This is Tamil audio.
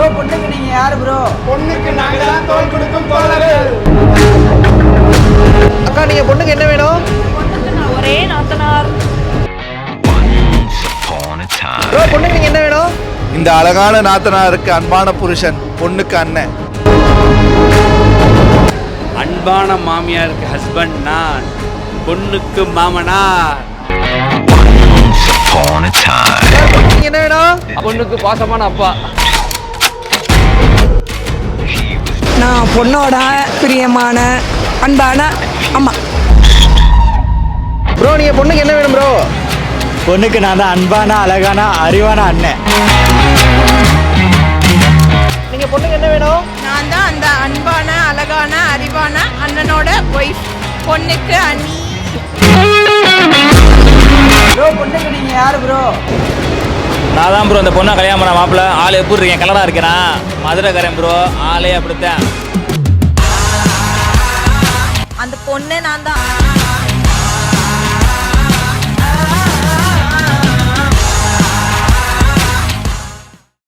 ப்ரோ பொண்ணுக்கு நீங்க யாரு ப்ரோ? பொண்ணுக்கு நாங்க தான் தோள் கொடுக்கும் தோழர்கள். அக்கா நீங்க பொண்ணுக்கு என்ன வேணும்? பொண்ணுக்கு நான் ஒரே நாத்தனார். ப்ரோ பொண்ணுக்கு நீங்க என்ன வேணும்? இந்த அழகான நாத்தனாருக்கு அன்பான புருஷன், பொண்ணுக்கு அண்ணன். அன்பான மாமியாருக்கு ஹஸ்பண்ட் நான், பொண்ணுக்கு மாமனார். பொண்ணுக்கு என்ன வேணும்? பொண்ணுக்கு பாசமான அப்பா. நான் பொண்ணோட பிரியமான அன்பான அம்மா. ப்ரோ நீங்க பொண்ணுக்கு என்ன வேணும் ப்ரோ? பொண்ணுக்கு நான் தான் அன்பான அழகான அறிவான அண்ணன். நீங்க பொண்ணுக்கு என்ன வேணும்? நான் தான் அந்த அன்பான அழகான அறிவான அண்ணனோட ஒய்ஃப். பொண்ணுக்கு அண்ணி. ப்ரோ பொண்ணுக்கு நீங்க யாரு ப்ரோ? நான் தான் ப்ரோ இந்த பொண்ணை கல்யாணம் பண்ண மாப்பிள்ள. ஆள் எப்படி இருக்கேன்? கலராக இருக்கிறேன். மதுரைக்காரன் ப்ரோ. ஆளே அப்படித்தான். அந்த பொண்ணு நான் தான்.